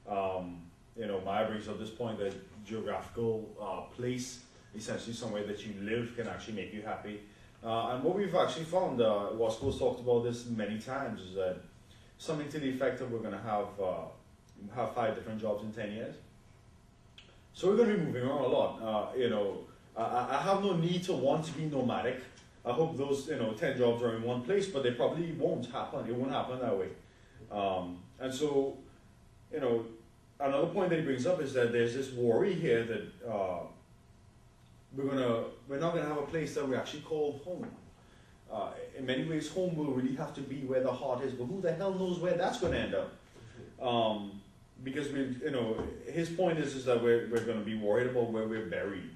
You know, Maya brings up this point that geographical place, essentially somewhere that you live, can actually make you happy. And what we've actually found, Wasco's talked about this many times, is that something to the effect that we're going to have 5 different jobs in 10 years. So we're going to be moving around a lot. You know, I have no need to want to be nomadic. I hope those 10 jobs are in one place, but they probably won't happen. It won't happen that way. And so, you know, another point that he brings up is that there's this worry here that we're not gonna have a place that we actually call home. In many ways, home will really have to be where the heart is, but who the hell knows where that's going to end up? Because his point is that we're going to be worried about where we're buried.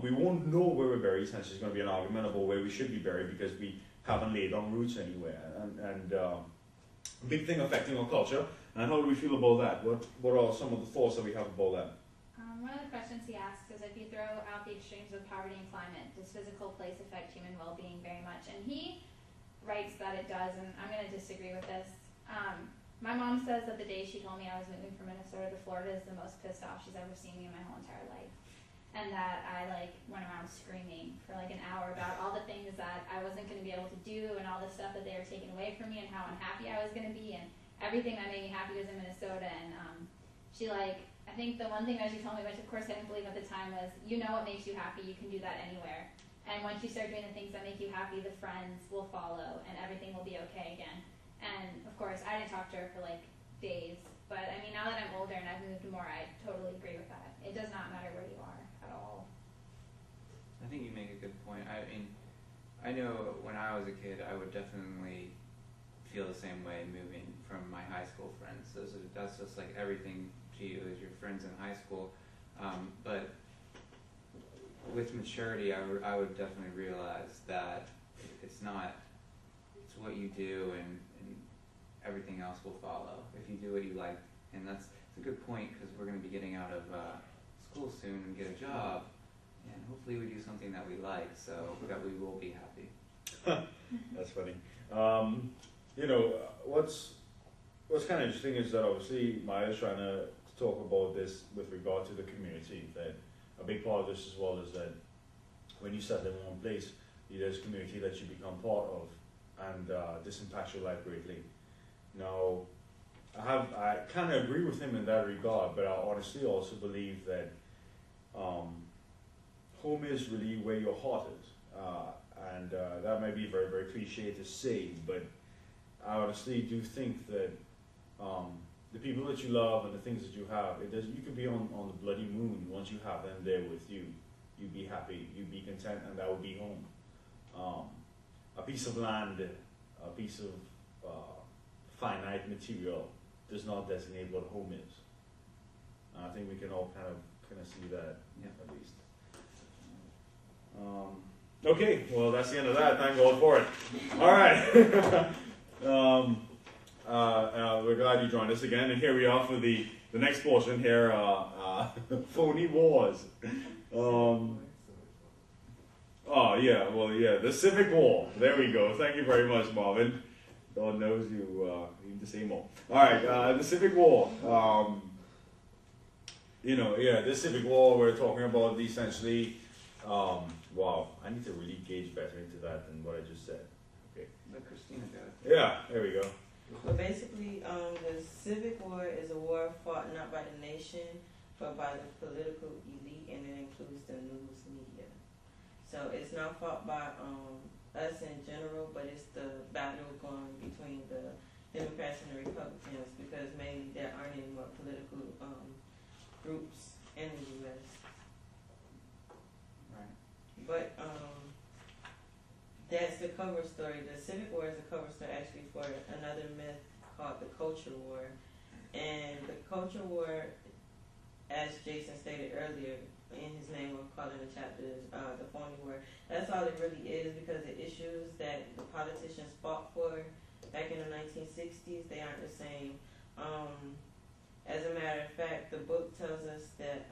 We won't know where we're buried, since it's going to be an argument about where we should be buried because we haven't laid down roots anywhere. And big thing affecting our culture. And how do we feel about that? What are some of the thoughts that we have about that? One of the questions he asks is, if you throw out the extremes of poverty and climate, does physical place affect human well-being very much? And he writes that it does, and I'm going to disagree with this. My mom says that the day she told me I was moving from Minnesota to Florida is the most pissed off she's ever seen me in my whole entire life. And that I went around screaming for an hour about all the things that I wasn't going to be able to do and all the stuff that they were taking away from me and how unhappy I was going to be, and everything that made me happy was in Minnesota. And she I think the one thing that she told me, which of course I didn't believe at the time, was, you know what makes you happy, you can do that anywhere. And once you start doing the things that make you happy, the friends will follow and everything will be okay again. And of course, I didn't talk to her for days, but I mean, now that I'm older and I've moved more, I totally agree with that. It does not matter where you are at all. I think you make a good point. I mean, I know when I was a kid, I would definitely feel the same way moving from my high school friends. That's just everything to you as your friends in high school. But with maturity, I would definitely realize that it's what you do, and everything else will follow if you do what you like. And that's a good point, because we're going to be getting out of school soon and get a job, and hopefully we do something that we like, so that we will be happy. That's funny. What's kind of interesting is that obviously Maya's trying to talk about this with regard to the community. That a big part of this as well is that when you settle in one place, there's a community that you become part of, and this impacts your life greatly. Now, I kind of agree with him in that regard, but I honestly also believe that home is really where your heart is. And that might be very, very cliche to say, but I honestly do think that the people that you love and the things that you have, you could be on the bloody moon. Once you have them there with you, you'd be happy, you'd be content, and that would be home. A piece of land, a piece of finite material does not designate what home is. And I think we can all kind of see that, at least. Okay, well, that's the end of that. Thank God for it. All right. We're glad you joined us again, and here we are for the next portion here, phony wars. The Civic War. There we go. Thank you very much, Marvin. God knows you need to say more. All right, the Civic War. This Civic War, we're talking about essentially. Wow, I need to really gauge better into that than what I just said. Okay. Let Christina go. Yeah, there we go. Well, basically, the Civic War is a war fought not by the nation, but by the political elite, and it includes the news media. So it's not fought by us in general, but it's the battle going between the Democrats and the Republicans, because mainly there aren't any more political groups in the U.S. Right. But that's the cover story. The Civic War is the cover story actually for another myth called the Culture War. And the Culture War, as Jason stated earlier in his name, we'll call it in the chapters, the phony war. That's all it really is, because the issues that the politicians fought for back in the 1960s, they aren't the same. As a matter of fact, the book tells us that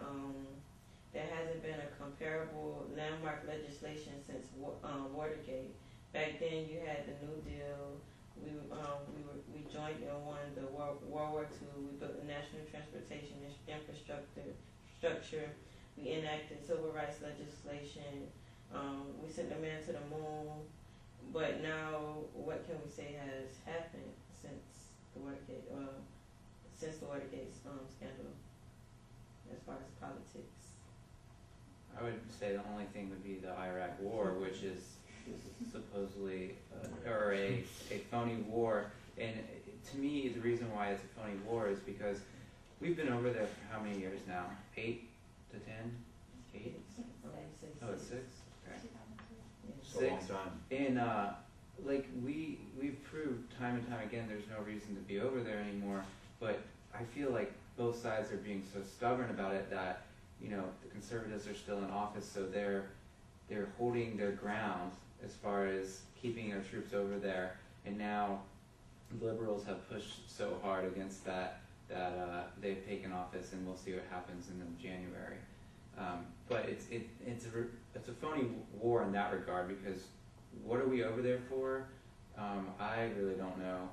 there hasn't been a comparable landmark legislation since Watergate. Back then, you had the New Deal. We joined and won the World War II. We built the National national transportation infrastructure. We enacted civil rights legislation. We sent the man to the moon. But now, what can we say has happened since the Watergate scandal, as far as politics? I would say the only thing would be the Iraq War, which is supposedly a phony war. And to me, the reason why it's a phony war is because we've been over there for how many years now? 8 to 10? 8? Oh, it's 6? Okay. It's a long time. And like we've proved time and time again there's no reason to be over there anymore, but I feel like both sides are being so stubborn about it that, you know, the conservatives are still in office, so they're holding their ground as far as keeping our troops over there, and now the liberals have pushed so hard against that they've taken office, and we'll see what happens in January. But it's a phony war in that regard, because what are we over there for? I really don't know,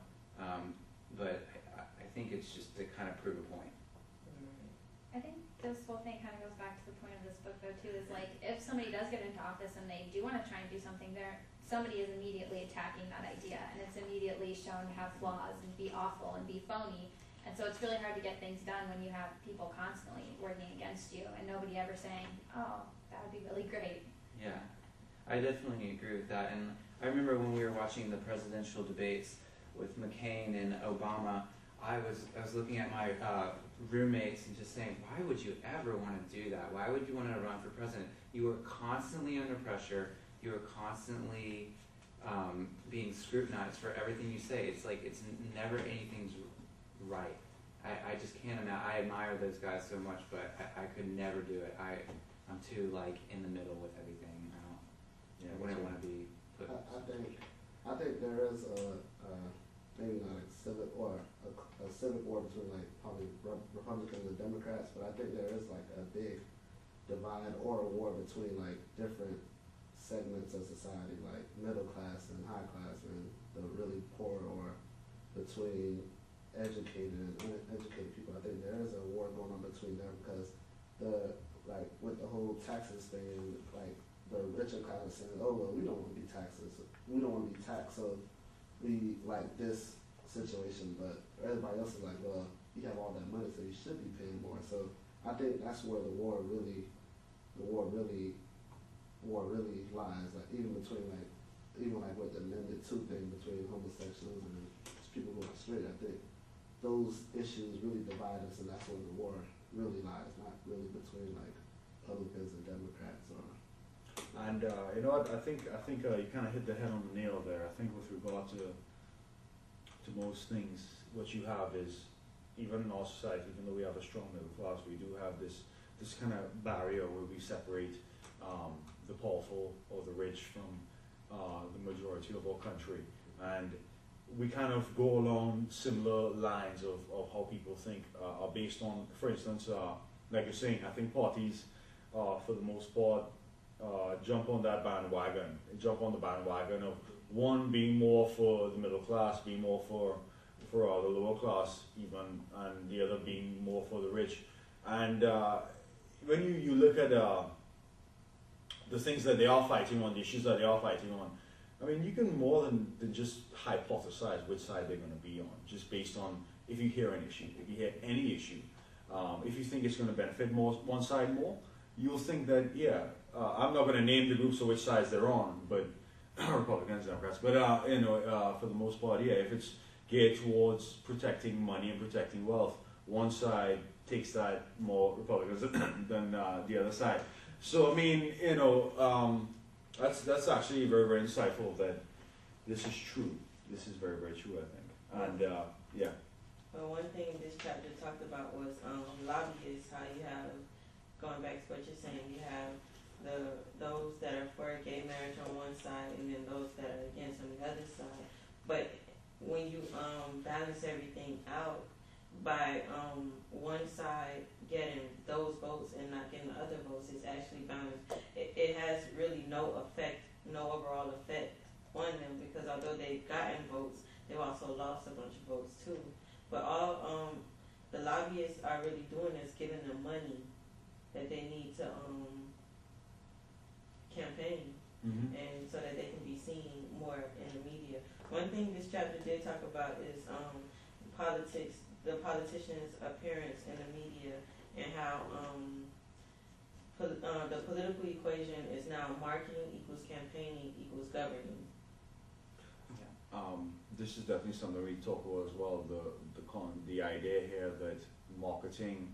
but I think it's just to kind of prove a point. I think this whole thing kind of goes back to the point of this book, though, too, is like, if somebody does get into office and they do want to try and do something, somebody is immediately attacking that idea, and it's immediately shown to have flaws and be awful and be phony. And so it's really hard to get things done when you have people constantly working against you and nobody ever saying, oh, that would be really great. Yeah, I definitely agree with that. And I remember when we were watching the presidential debates with McCain and Obama, I was looking at my roommates and just saying, why would you ever want to do that? Why would you want to run for president? You were constantly under pressure. You were constantly being scrutinized for everything you say. It's like it's never anything's right. I just can't imagine. I admire those guys so much, but I could never do it. I'm too like in the middle with everything. I wouldn't want to be put. I think there is maybe not a civic war between like probably Republicans and Democrats, but I think there is like a big divide or a war between like different segments of society, like middle class and high class, and the really poor, or between educated and uneducated people. I think there is a war going on between them, because with the whole taxes thing, like the richer class is saying, oh well, we don't want to be taxed, so we like this situation, but everybody else is like, well, you have all that money, so you should be paying more. So I think that's where the war really lies, like even with the Amendment 2 thing between homosexuals and people going straight. I think those issues really divide us, and that's where the war really lies, not really between like Republicans and Democrats. And you know what? I think you kind of hit the head on the nail there. I think with regard to most things, what you have is, even in our society, even though we have a strong middle class, we do have this kind of barrier where we separate the powerful or the rich from the majority of our country, and we kind of go along similar lines of how people think are based on, for instance, like you're saying, I think parties, for the most part, jump on the bandwagon of one being more for the middle class, being more for the lower class even, and the other being more for the rich. And when you look at the things that they are fighting on, the issues that they are fighting on, I mean, you can more than just hypothesize which side they're going to be on, just based on if you hear an issue, if you hear any issue. If you think it's going to benefit one side more, you'll think that, I'm not going to name the groups or which sides they're on, but Republicans, Democrats, but for the most part, if it's geared towards protecting money and protecting wealth, one side takes that more Republicans than the other side. So I mean, that's actually very, very insightful that this is true. This is very, very true, I think. And Well, one thing this chapter talked about was lobbyists. How you have, going back to what you're saying, you have those that are for gay marriage on one side, and then those that are against on the other side. But when you balance everything out by one side getting those votes and not getting the other votes, it's actually balanced. It has really no overall effect on them, because although they've gotten votes, they've also lost a bunch of votes too. But the lobbyists are really doing is giving them money that they need to campaign, Mm-hmm. and so that they can be seen more in the media. One thing this chapter did talk about is politics, the politicians' appearance in the media, and how the political equation is now marketing equals campaigning equals governing. This is definitely something we talk about as well. The idea here that marketing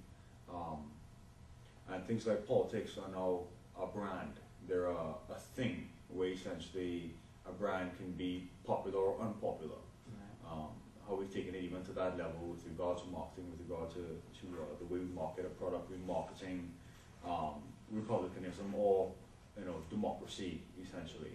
and things like politics are now a brand. They're a thing where essentially a brand can be popular or unpopular. How we've taken it even to that level with regard to marketing, with regard to the way we market a product, we're marketing republicanism or democracy essentially.